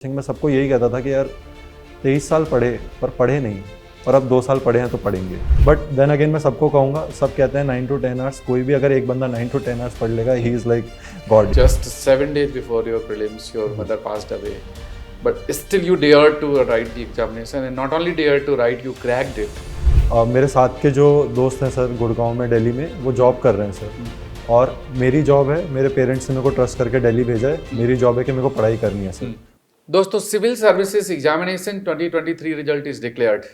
मैं सबको यही कहता था कि यार 23 साल पढ़े पर पढ़े नहीं, और अब 2 साल पढ़े हैं तो पढ़ेंगे। बट देन अगेन मैं सबको कहूँगा, सब कहते हैं 9 to 10 आवर्स, कोई भी अगर एक बंदा 9 to 10 आवर्स पढ़ लेगा, he is like God. Just 7 days before your prelims, your mother passed away. But still you dared to write the examination, and not only dared to write, you cracked it. मेरे साथ के जो दोस्त हैं sir Gurgaon में, दिल्ली में, वो job कर रहे हैं सर, और मेरी जॉब है, मेरे पेरेंट्स ने मेरे को ट्रस्ट करके दिल्ली भेजा है, मेरी जॉब है कि मेरे को पढ़ाई करनी है सर। दोस्तों, civil services examination 2023 result is declared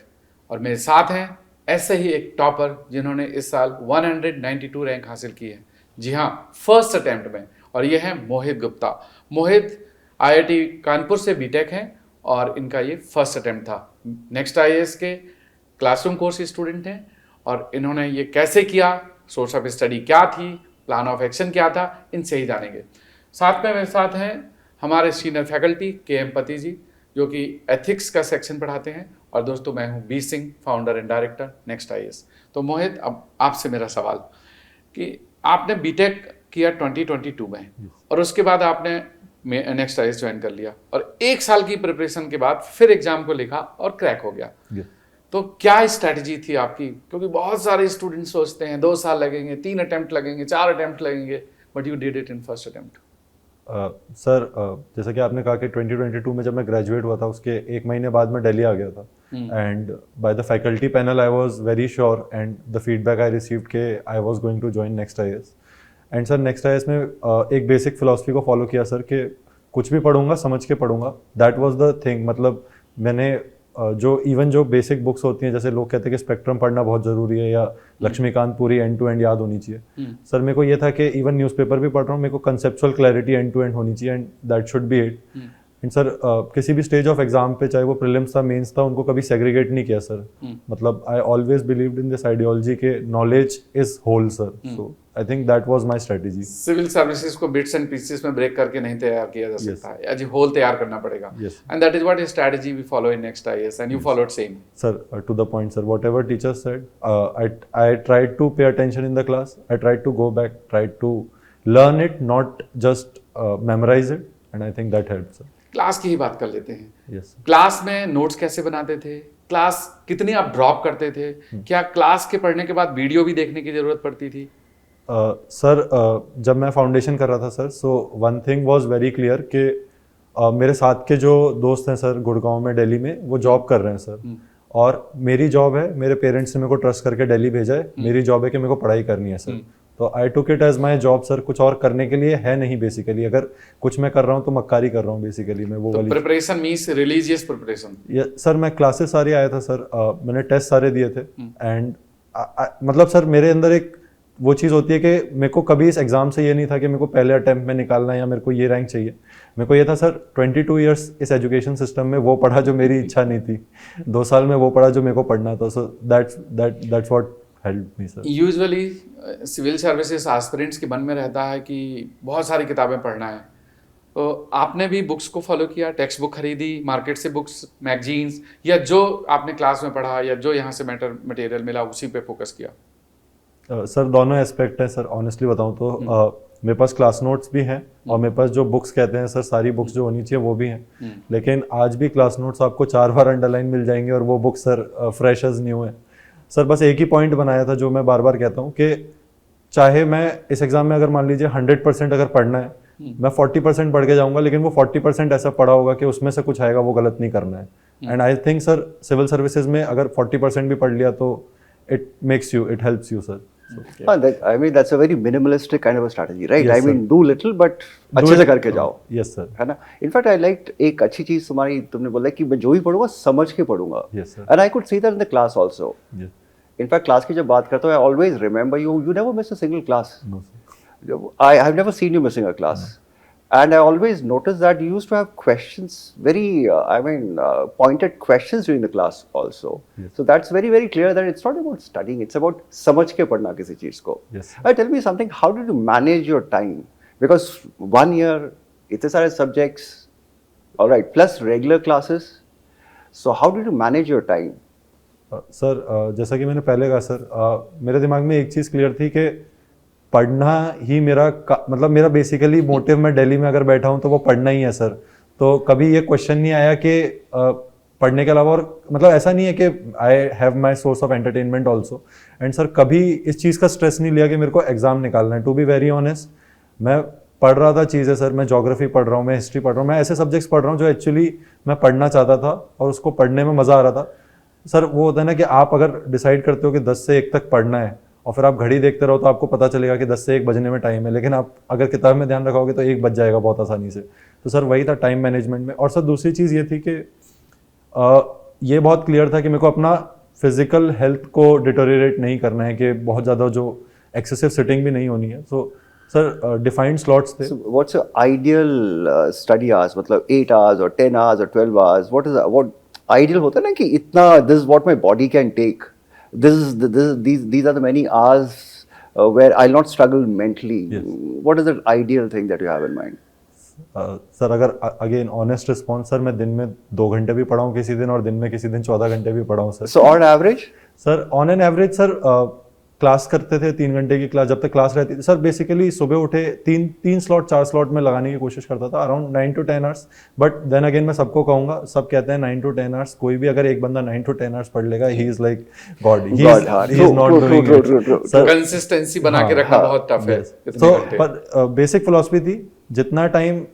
और मेरे साथ हैं ऐसे ही एक टॉपर जिन्होंने इस साल 192 रैंक हासिल की है। जी हाँ, फर्स्ट अटेम्प्ट में, और ये है मोहित गुप्ता। मोहित आईआईटी कानपुर से बीटेक हैं और इनका ये फर्स्ट अटेम्प्ट था। नेक्स्ट आईएएस के क्लासरूम कोर्स स्टूडेंट हैं और इन्होंने ये कैसे किया, सोर्स ऑफ स्टडी क्या थी, प्लान ऑफ एक्शन क्या था, इनसे ही जानेंगे। साथ में मेरे साथ हैं हमारे सीनियर फैकल्टी के.एम. पति जी, जो कि एथिक्स का सेक्शन पढ़ाते हैं, और दोस्तों मैं हूं B Singh, founder and director next IAS. तो मोहित, अब आपसे मेरा सवाल कि आपने बीटेक किया 2022 में और उसके बाद आपने नेक्स्ट आईएएस ज्वाइन कर लिया, और 1 साल की प्रिपरेशन के बाद फिर एग्जाम को लिखा और क्रैक हो गया। तो क्या स्ट्रैटेजी थी आपकी? क्योंकि बहुत सारे स्टूडेंट्स सोचते हैं 2 साल लगेंगे, 3 अटेम्प्ट लगेंगे, 4 अटेम्प्ट लगेंगे, but you did it in first attempt. Sir जैसा कि आपने कहा कि 2022 में जब मैं ग्रेजुएट हुआ था, उसके 1 महीने बाद मैं दिल्ली आ गया था, and by the faculty panel I was very sure, and the feedback I received के I was going to join next IAS. And sir next IAS में एक बेसिक फिलॉसफी को फॉलो किया सर, कि कुछ भी पढ़ूंगा समझ के पढ़ूंगा। That was the thing. मतलब मैंने जो बेसिक बुक्स होती हैं, जैसे लोग कहते हैं कि स्पेक्ट्रम पढ़ना बहुत ज़रूरी है, या लक्ष्मीकांत पूरी एंड टू एंड याद होनी चाहिए। सर मेरे को ये था कि इवन न्यूज़पेपर भी पढ़ रहा हूँ, मेरे को conceptual clarity end to end होनी चाहिए, and that should be it. एंड सर किसी भी स्टेज ऑफ एग्जाम पे, चाहे वो प्रीलिम्स था, मेंस था, उनको कभी सेग्रीगेट नहीं किया सर। मतलब I always believed in this ideology के knowledge is whole sir. So I think that was my strategy. Civil services को बिट्स एंड पीसेस में ब्रेक करके नहीं तैयार किया जा सकता है, एज होल तैयार करना पड़ेगा। And that is what is strategy we follow in next IAS, and you followed same. Sir to the point sir, whatever teacher said, I tried to pay attention in the class. I tried to go back, tried to learn it, not just memorize it, and I think that helped sir. Class की ही बात कर लेते हैं। Yes sir. Class में notes कैसे बनाते थे? Class कितनी आप ड्रॉप करते थे? क्या क्लास के पढ़ने के बाद वीडियो भी देखने की जरूरत पड़ती थी? सर जब मैं फाउंडेशन कर रहा था sir, so one thing was very clear कि मेरे साथ के जो दोस्त हैं सर गुड़गांव में, दिल्ली में, वो जॉब कर रहे हैं सर, और मेरी जॉब है, मेरे पेरेंट्स ने मेरे को ट्रस्ट करके दिल्ली भेजा है, मेरी जॉब है कि मेरे को पढ़ाई करनी है सर। तो I took it as my job sir. कुछ और करने के लिए है नहीं बेसिकली। अगर कुछ मैं कर रहा हूँ तो मक्कारी कर रहा हूँ बेसिकली मैं, वो वाली preparation means religious preparation. Sir मैं क्लासेस सारी आया था सर, मैंने टेस्ट सारे दिए थे, एंड मतलब सर मेरे अंदर एक वो चीज़ होती है कि मेरे को कभी इस एग्ज़ाम से ये नहीं था कि मेरे को पहले अटेम्प्ट में निकालना है या मेरे को ये रैंक चाहिए। मेरे को ये था सर 22 इयर्स इस एजुकेशन सिस्टम में वो पढ़ा जो मेरी इच्छा नहीं थी, 2 साल में वो पढ़ा जो मेरे को पढ़ना था। So that's what help me sir. Usually civil services aspirants के मन में रहता है कि बहुत सारी किताबें पढ़ना है, तो आपने भी बुक्स को फॉलो किया, टेक्स्ट बुक खरीदी मार्केट से, बुक्स, मैगजीन्स, या जो आपने क्लास में पढ़ा या जो यहाँ से मटेरियल मिला उसी पे फोकस किया? सर दोनों एस्पेक्ट हैं सर। ऑनेस्टली बताऊं तो मेरे पास क्लास नोट्स भी हैं, और मेरे पास जो बुक्स कहते हैं सर, सारी बुक्स जो होनी चाहिए वो भी हैं। लेकिन आज भी क्लास नोट्स आपको 4 बार अंडरलाइन मिल जाएंगे, और वो book sir fresh as new है सर। बस एक ही पॉइंट बनाया था जो मैं बार बार कहता हूँ कि चाहे मैं इस एग्जाम में अगर मान लीजिए 100% अगर पढ़ना है, मैं 40% पढ़ के जाऊंगा, लेकिन वो 40% ऐसा पढ़ा होगा कि उसमें से कुछ आएगा, वो गलत नहीं करना है। And I think sir civil services में अगर 40% भी पढ़ लिया तो it helps you sir. I mean that's a very minimalistic kind of a strategy, right? Yes, I mean do little but अच्छे से करके जाओ। Yes sir. है ना? In fact I liked एक अच्छी चीज तुम्हारी, तुमने बोला कि मैं जो भी पढ़ूंगा समझ के पढ़ूंगा। Yes sir. And I could see that in the class also. Yes. In fact class की जब बात करता हूँ I always remember you never miss a single class. No sir. I've never seen you missing a class. No. And I always noticed that you used to have questions, very, pointed questions during the class also. Yes. So that's very, very clear that it's not about studying, it's about समझ के पढ़ना किसी चीज़ को. Yes. Tell me something, how did you manage your time? Because 1 year, इतने सारे subjects, all right, plus regular classes. So how did you manage your time? Sir जैसा कि मैंने पहले कहा सर, मेरे दिमाग में एक चीज़ क्लियर थी कि पढ़ना ही मेरा मतलब मेरा बेसिकली मोटिव, मैं दिल्ली में अगर बैठा हूँ तो वो पढ़ना ही है सर। तो कभी ये क्वेश्चन नहीं आया कि पढ़ने के अलावा, और मतलब ऐसा नहीं है कि I have my source of entertainment also. And sir कभी इस चीज़ का स्ट्रेस नहीं लिया कि मेरे को एग्जाम निकालना है। टू बी वेरी ऑनेस्ट, मैं पढ़ रहा था चीज़ें सर, मैं ज्योग्राफी पढ़ रहा हूँ, मैं हिस्ट्री पढ़ रहा हूँ, मैं ऐसे सब्जेक्ट्स पढ़ रहा हूँ जो एक्चुअली मैं पढ़ना चाहता था और उसको पढ़ने में मज़ा आ रहा था। सर वो होता है ना कि आप अगर डिसाइड करते हो कि 10 से 1 तक पढ़ना है और फिर आप घड़ी देखते रहो तो आपको पता चलेगा कि 10 से 1 बजने में टाइम है, लेकिन आप अगर किताब में ध्यान रखोगे तो 1 बज जाएगा बहुत आसानी से। तो सर वही था टाइम मैनेजमेंट में। और सर दूसरी चीज़ ये थी कि ये बहुत क्लियर था कि मेरे को अपना फिजिकल हेल्थ को डिटोरिएट नहीं करना है, कि बहुत ज़्यादा जो एक्सेसिव सिटिंग भी नहीं होनी है। सो सर डिफाइंड स्लॉट्स थे। So what's your ideal study hours? मतलब 8 hours or 10 hours or 12 hours? What ideal होता है ना कि इतना, this is what my body can take. These are the many hours where I'll not struggle mentally. Yes. What is the ideal thing that you have in mind? Sir अगर again honest response, sir मैं दिन में 2 घंटे भी पढ़ा हूँ किसी दिन, और दिन में किसी दिन 14 घंटे भी पढ़ा हूँ sir. So on average? Sir on an average sir class करते थे 3 घंटे की क्लास, जब तक क्लास रहती थी सर बेसिकली सुबह उठे 3 स्लॉट 4 स्लॉट में लगाने की कोशिश करता था, around 9 to 10 hours. But then again मैं सबको कहूंगा, सब कहते हैं 9 to 10 आवर्स, कोई भी अगर एक बंदा 9 to 10 आवर्स पढ़ लेगा, he is like God, he is not doing it sir. Consistency बना के रखना बहुत टफ है। सो पर बेसिक फिलॉसफी थी, जितना टाइम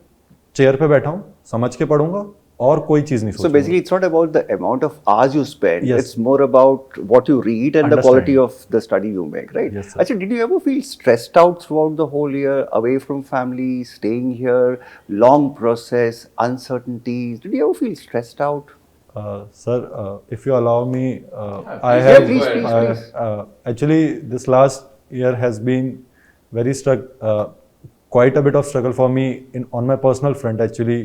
चेयर पे बैठा हूँ समझ के पढ़ूंगा और कोई चीज नहीं So सोचूंगा। basically, it's not about the amount of hours you spend. Yes. It's more about what you read and the Understand. quality of the study you make, right? Yes, sir. Actually, did you ever feel stressed out throughout the whole year, away from family, staying here, long process, uncertainties? Did you ever feel stressed out? Sir, if you allow me, I please, have please. actually this last year has been very quite a bit of struggle for me on my personal front actually.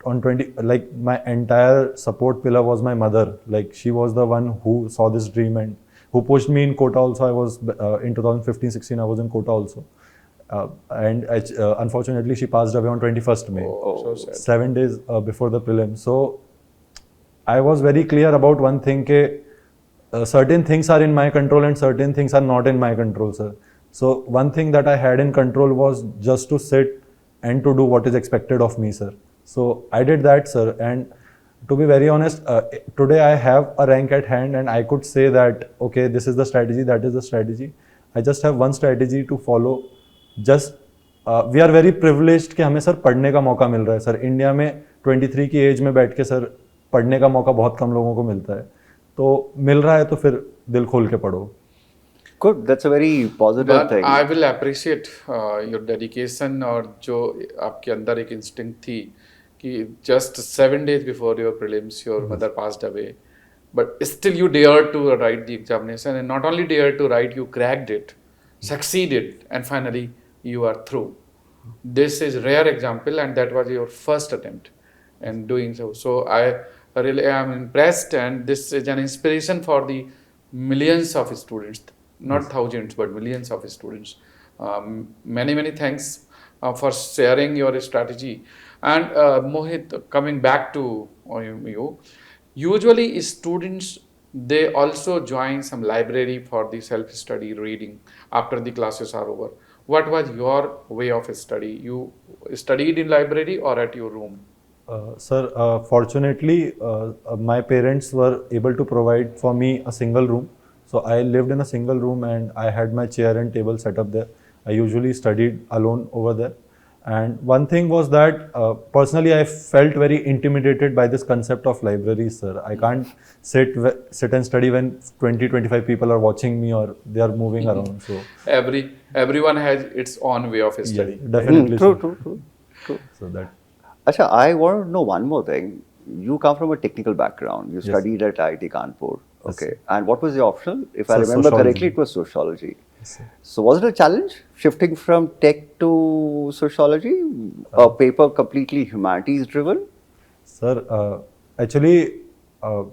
On 20, like my entire support pillar was my mother. Like she was the one who saw this dream and who pushed me in Kota also. I was in 2015-16 I was in Kota also, and unfortunately she passed away on 21st May. Oh, so sad. 7 days before the prelim. So I was very clear about one thing, that certain things are in my control and certain things are not in my control, sir. So one thing that I had in control was just to sit and to do what is expected of me, sir. So I did that, sir. And to be very honest, today I have a rank at hand and I could say that, okay, this is the strategy, that is the strategy. I just have one strategy to follow. Just we are very privileged कि हमें sir पढ़ने का मौका मिल रहा है sir. India में 23 की as में बैठ के सर पढ़ने का मौका बहुत कम लोगों को मिलता है, तो मिल रहा है तो फिर दिल खोल के पढ़ो। Good, that's a very positive But thing. I will appreciate your dedication, और जो आपके अंदर एक इंस्टिंक्ट थी कि just 7 days before your prelims your mother passed away, but still you dared to write the examination, and not only dared to write, you cracked it, succeeded, and finally you are through. This is rare example, and that was your first attempt in doing so. So I really am impressed, and this is an inspiration for the millions of students, not thousands but millions of students. Many thanks for sharing your strategy. And Mohit, coming back to you, usually students, they also join some library for the self-study reading after the classes are over. What was your way of study? You studied in library or at your room? Sir, fortunately, my parents were able to provide for me a single room. So I lived in a single room and I had my chair and table set up there. I usually studied alone over there. And one thing was that personally I felt very intimidated by this concept of libraries, sir. I can't sit and study when 20-25 people are watching me or they are moving around. So Everyone has its own way of study. yes, definitely. True. So that. Achha, I want to know one more thing. You come from a technical background. You Yes. studied at IIT Kanpur. Yes. Okay. And what was your optional? If I Sir, remember sociology. correctly, it was sociology. Yes, sir. So was it a challenge shifting from tech to sociology? A paper completely humanities driven? Sir, actually,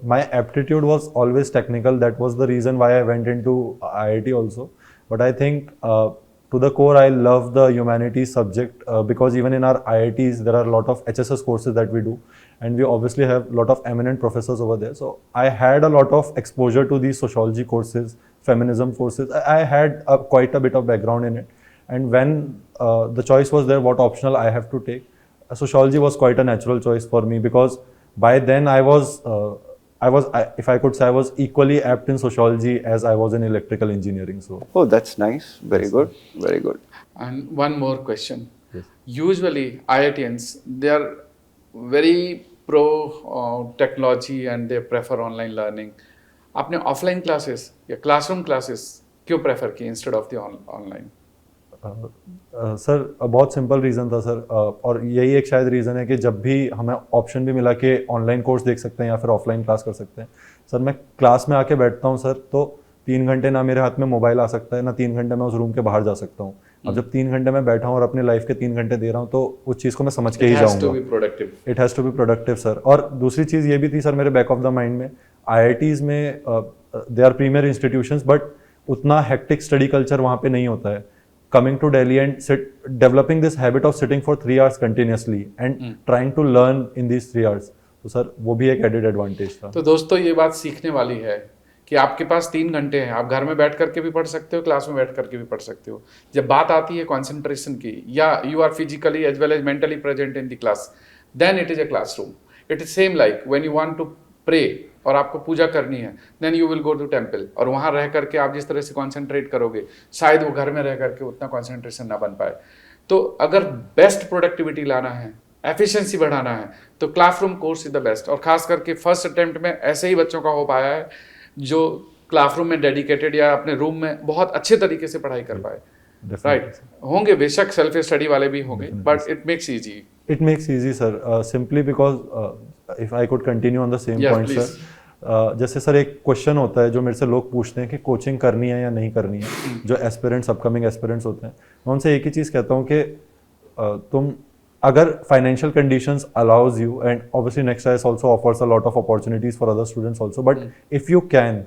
my aptitude was always technical. That was the reason why I went into IIT also. But I think to the core, I love the humanities subject because even in our IITs, there are a lot of HSS courses that we do. And we obviously have a lot of eminent professors over there. So I had a lot of exposure to these sociology courses, feminism courses. I had quite a bit of background in it. And when the choice was there, what optional I have to take, sociology was quite a natural choice for me because by then if I could say, I was equally apt in sociology as I was in electrical engineering. So Oh, that's nice. Very good. Very good. And one more question. yes. Usually IITians, they are very pro technology and they prefer online learning. आपने offline classes या classroom classes क्यों prefer की instead of the online? Sir बहुत simple reason था sir, और यही एक शायद रीज़न है कि जब भी हमें ऑप्शन भी मिला कि ऑनलाइन कोर्स देख सकते हैं या फिर ऑफलाइन क्लास कर सकते हैं, सर मैं क्लास में आके बैठता हूँ सर, तो 3 घंटे ना मेरे हाथ में मोबाइल आ सकता है, ना 3 घंटे मैं उस रूम के बाहर जा सकता हूँ। अब जब 3 घंटे मैं बैठा हूँ और अपने लाइफ के 3 घंटे दे रहा हूँ, तो उस चीज़ को मैं समझ के ही जाऊँगा। It has to be productive sir. और दूसरी चीज़ ये भी थी सर मेरे बैक ऑफ द माइंड में, IITs में they are premier institutions, but उतना हेक्टिक स्टडी कल्चर वहाँ पे नहीं होता है। Coming to Delhi and developing this habit of sitting for 3 hours continuously and trying to learn in these 3 hours, तो sir वो भी एक एडेड एडवांटेज था। तो दोस्तों ये बात सीखने वाली है कि आपके पास 3 घंटे हैं, आप घर में बैठ करके भी पढ़ सकते हो, क्लास में बैठ करके भी पढ़ सकते हो। जब बात आती है कॉन्सेंट्रेशन की, या you are physically as well as mentally present in the class, then it is a classroom. It is same like when you want to pray और आपको पूजा करनी है, then you will go to temple, और वहाँ रह करके आप जिस तरह से कॉन्सेंट्रेट करोगे, शायद वो घर में रह करके उतना कॉन्सेंट्रेशन ना बन पाए। तो अगर बेस्ट प्रोडक्टिविटी लाना है, एफिशिएंसी बढ़ाना है, तो classroom course is the best. और खास करके फर्स्ट अटेम्प्ट में ऐसे ही बच्चों का हो पाया है जो क्लासरूम में डेडिकेटेड या अपने रूम में बहुत अच्छे तरीके से पढ़ाई कर पाए। राइट, होंगे बेशक सेल्फ स्टडी वाले भी होंगे, but it makes easy. It makes easy, sir. Simply because if I could continue on the same Yes, point, please. sir. जैसे सर एक क्वेश्चन होता है जो मेरे से लोग पूछते हैं कि कोचिंग करनी है या नहीं करनी है, जो एस्पिरेंट्स अपकमिंग एस्पिरेंट्स होते हैं, मैं उनसे एक ही चीज़ कहता हूँ कि तुम अगर financial conditions allows you, and obviously next IAS also offers a lot of opportunities for other students also, but if you can,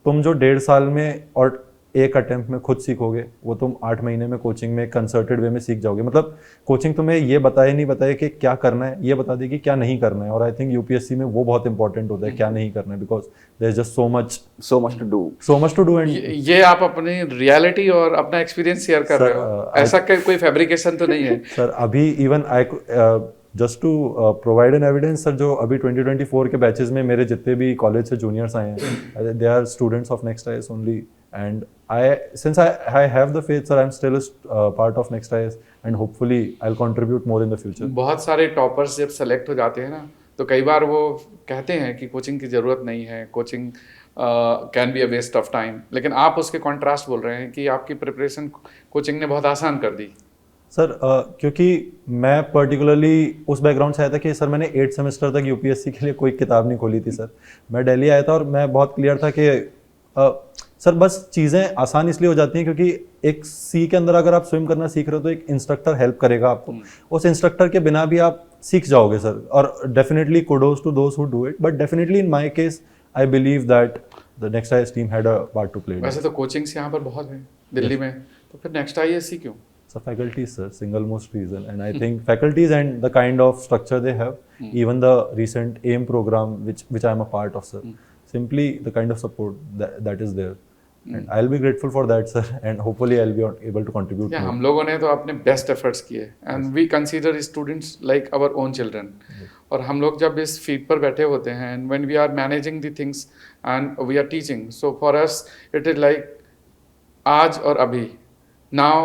तुम जो 1.5 साल में और एक अटेम्प्ट में खुद सीखोगे, वो तुम 8 महीने में कोचिंग में कंसर्टेड वे में सीख जाओगे। मतलब कोचिंग तुम्हें ये बताए नहीं बताए कि क्या करना है, ये बता देगी क्या नहीं करना है। और आई थिंक यूपीएससी में वो बहुत इंपॉर्टेंट होता है, क्या नहीं करना है, because there is just so much to do. And ये आप अपनी रियलिटी और अपना एक्सपीरियंस शेयर कर रहे हो, ऐसा कोई फैब्रिकेशन तो नहीं है सर। अभी even I just to provide an evidence sir, जो अभी 2024 के बैचेस में मेरे जितने भी कॉलेज से जूनियर्स आए हैं, they are students of next IAS only, and since I have the faith, sir, I'm still a part of next IAS, and hopefully I'll contribute more in the future. बहुत सारे toppers जब select हो जाते हैं ना, तो कई बार वो कहते हैं कि कोचिंग की ज़रूरत नहीं है, coaching can be a waste of time, लेकिन आप उसके कॉन्ट्रास्ट बोल रहे हैं कि आपकी प्रिपरेशन कोचिंग ने बहुत आसान कर दी। सर क्योंकि मैं पर्टिकुलरली उस बैकग्राउंड से आया था कि सर मैंने 8 सेमेस्टर तक यूपीएससी के लिए कोई किताब नहीं खोली थी सर। मैं दिल्ली आया था और मैं बहुत क्लियर था कि सर बस चीज़ें आसान इसलिए हो जाती हैं क्योंकि एक सी के अंदर अगर आप स्विम करना सीख रहे हो तो एक इंस्ट्रक्टर हेल्प करेगा आपको, उस इंस्ट्रक्टर के बिना भी आप सीख जाओगे सर। और definitely kudos to those who do it, but definitely in my case I believe that the next IAS team had a part to play. वैसे तो कोचिंग्स यहाँ पर बहुत हैं दिल्ली में, तो फिर नेक्स्ट आईएएस क्यों? So faculties, sir, single most reason, and I think faculties and the kind of structure they have, even the recent AIM program, which I am a part of, sir, simply the kind of support that is there, and I'll be grateful for that, sir, and hopefully I'll be able to contribute. हम लोगों ने तो अपने best efforts किए, and we consider students like our own children. और हम लोग जब इस फील्ड पर बैठे होते हैं, and when we are managing the things and we are teaching, so for us it is like आज और अभी, now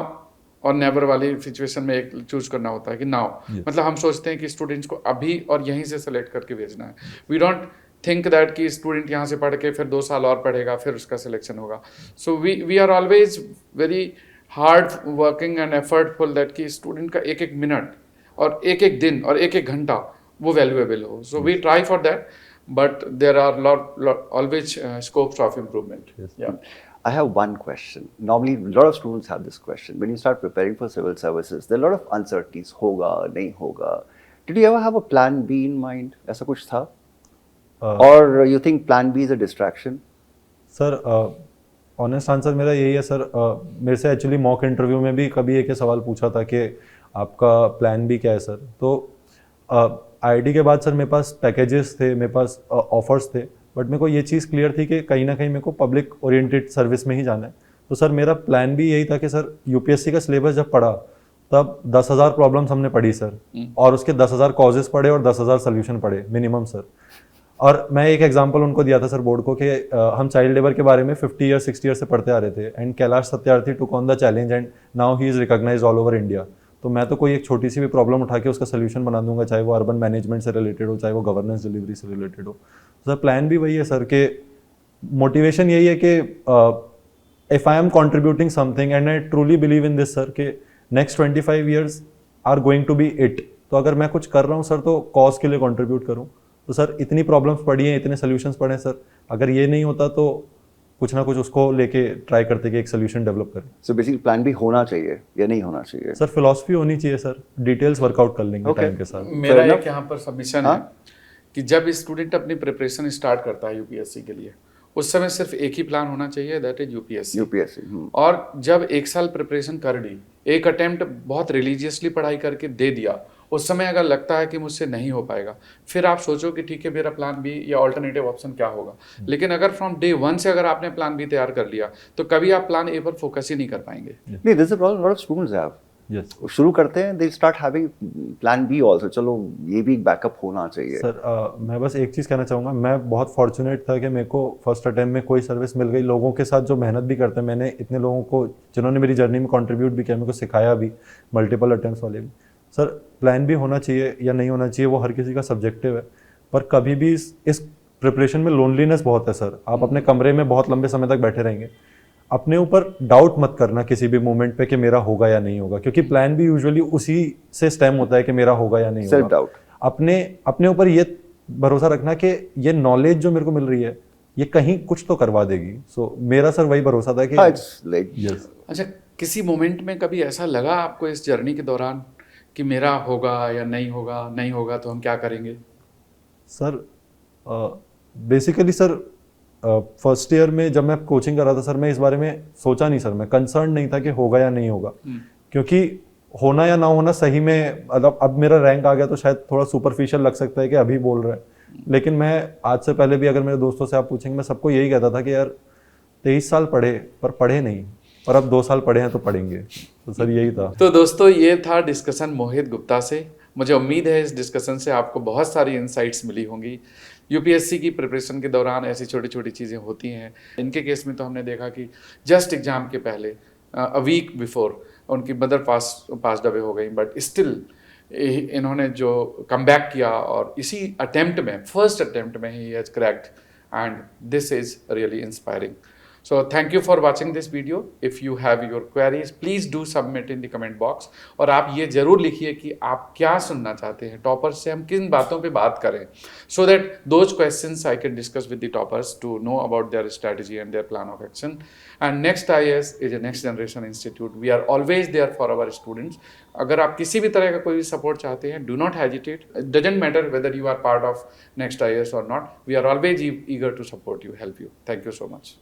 और नेवर वाली सिचुएशन में एक चूज करना होता है कि नाउ, मतलब हम सोचते हैं कि स्टूडेंट्स को अभी और यहीं से सेलेक्ट करके भेजना है। वी डोंट थिंक दैट कि स्टूडेंट यहाँ से पढ़ के फिर 2 साल और पढ़ेगा फिर उसका सिलेक्शन होगा। So we are always very hard working and effortful that कि स्टूडेंट का एक एक मिनट और एक एक दिन और एक एक घंटा वो वैल्यूएबल हो। So we try for that, but there are always scopes of improvement. I have one question. Normally, a lot of students have this question. When you start preparing for civil services, there are a lot of uncertainties. होगा, नहीं होगा. Did you ever have a plan B in mind? ऐसा कुछ था? Or you think plan B is a distraction? Sir honest answer मेरा यही है sir. मेरे से एक्चुअली मॉक इंटरव्यू में भी कभी एक सवाल पूछा था कि आपका प्लान बी क्या है सर। तो आईआईटी के बाद सर मेरे पास पैकेजेस थे, मेरे पास ऑफर्स थे, बट मेरे को ये चीज़ क्लियर थी कि कहीं ना कहीं मेरे को पब्लिक ओरिएंटेड सर्विस में ही जाना है। तो सर मेरा प्लान भी यही था कि सर यूपीएससी का सिलेबस जब पढ़ा तब 10,000 प्रॉब्लम्स हमने पढ़ी सर, और उसके 10,000 कॉजेस पढ़े और 10,000 सोल्यूशन पढ़े मिनिमम सर। और मैं एक एग्जांपल उनको दिया था सर बोर्ड को कि हम चाइल्ड लेबर के बारे में 50 ईयर 60 ईयर से पढ़ते आ रहे थे, and Kailash Satyarthi took on the challenge and now he is recognized all over India. तो मैं तो कोई एक छोटी सी भी प्रॉब्लम उठा के उसका सोल्यूशन बना दूंगा, चाहे वो अर्बन मैनेजमेंट से रिलेटेड हो, चाहे वो गवर्नेंस डिलीवरी से रिलेटेड हो। सर प्लान भी वही है सर, के मोटिवेशन यही है कि if I am contributing something and I truly believe in this sir, के next 25 years are going to be it. तो अगर मैं कुछ कर रहा हूँ सर तो कॉज के लिए कंट्रीब्यूट करूँ। तो सर इतनी प्रॉब्लम्स पड़ी हैं, इतने सोल्यूशंस पड़े हैं सर, अगर ये नहीं होता तो कुछ ना कुछ उसको लेके ट्राई करते कि एक सोल्यूशन डेवलप करें। सो बेसिकली प्लान भी होना चाहिए या नहीं होना चाहिए? सर फिलॉसफी होनी चाहिए सर, डिटेल्स वर्कआउट कर लेंगे टाइम के साथ। मेरा एक यहाँ पर सबमिशन है कि जब स्टूडेंट अपनी प्रिपरेशन स्टार्ट करता है यूपीएससी के लिए, उस समय सिर्फ एक ही प्लान होना चाहिए, दैट इज यूपीएससी। और जब एक साल प्रिपरेशन कर ली, एक अटेम्प्ट बहुत रिलीजियसली पढ़ाई करके दे दिया, उस समय अगर लगता है कि मुझसे नहीं हो पाएगा, फिर आप सोचो कि ठीक है मेरा प्लान बी या ऑल्टरनेटिव ऑप्शन क्या होगा। लेकिन अगर फ्रॉम डे वन से अगर आपने प्लान बी तैयार कर लिया तो कभी आप प्लान ए पर फोकस ही नहीं कर पाएंगे। नहीं, this is a problem lot of students have. Yes शुरू करते हैं, they start having plan be also, चलो ये भी बैकअप होना चाहिए। सर मैं बस एक चीज़ कहना चाहूँगा, मैं बहुत फॉर्चुनेट था कि मेरे को फर्स्ट अटेम्प्ट में कोई सर्विस मिल गई। लोगों के साथ जो मेहनत भी करते हैं, मैंने इतने लोगों को जिन्होंने मेरी जर्नी में कंट्रीब्यूट भी किया, मेरे को सिखाया भी, मल्टीपल अटेम्प्ट्स वाले भी। सर प्लान भी होना चाहिए या नहीं होना चाहिए वो हर किसी का सब्जेक्टिव है, पर कभी भी इस प्रिपरेशन में लोनलीनेस बहुत है सर। आप अपने कमरे में बहुत लंबे समय तक बैठे रहेंगे, अपने ऊपर डाउट मत करना किसी भी मोमेंट पे कि मेरा होगा या नहीं होगा, क्योंकि प्लान भी यूजुअली उसी से स्टेम होता है कि मेरा होगा या नहीं होगा। Self doubt. अपने ऊपर ये भरोसा रखना कि ये नॉलेज जो मेरे को मिल रही है ये कहीं कुछ तो करवा देगी। सो मेरा सर वही भरोसा था कि yes. अच्छा, किसी मोमेंट में कभी ऐसा लगा आपको इस जर्नी के दौरान कि मेरा होगा या नहीं होगा, नहीं होगा तो हम क्या करेंगे? Sir basically sir first year में जब मैं कोचिंग कर रहा था सर, मैं इस बारे में सोचा नहीं सर, मैं कंसर्न नहीं था कि होगा या नहीं होगा, क्योंकि होना या ना होना सही में अब मेरा रैंक आ गया तो शायद थोड़ा सुपरफिशियल लग सकता है कि अभी बोल रहा है, लेकिन मैं आज से पहले भी अगर मेरे दोस्तों से आप पूछेंगे, मैं सबको यही कहता था कि यार 23 साल पढ़े पर पढ़े नहीं, और अब 2 साल पढ़े हैं तो पढ़ेंगे। तो सर यही था। तो दोस्तों ये था डिस्कशन मोहित गुप्ता से। मुझे उम्मीद है इस डिस्कशन से आपको बहुत सारी इंसाइट्स मिली होंगी। यूपीएससी की प्रिपरेशन के दौरान ऐसी छोटी छोटी चीज़ें होती हैं। इनके केस में तो हमने देखा कि जस्ट एग्जाम के पहले अ वीक बिफोर उनकी मदर पास्ड अवे हो गई, बट स्टिल इन्होंने जो कम बैक किया और इसी अटेम्प्ट में, फर्स्ट अटेम्प्ट में he has cracked, and this is really inspiring. So thank you for watching this video. If you have your queries, please do submit in the comment box. और आप ये जरूर लिखिए कि आप क्या सुनना चाहते हैं, टॉपर्स से हम किन बातों पे बात करें, so that those questions I can discuss with the toppers to know about their strategy and their plan of action. And Next IAS is a next generation institute. We are always there for our students. अगर आप किसी भी तरह का कोई भी support चाहते हैं, do not hesitate. It doesn't matter whether you are part of Next IAS or not. We are always eager to support you, help you. Thank you so much.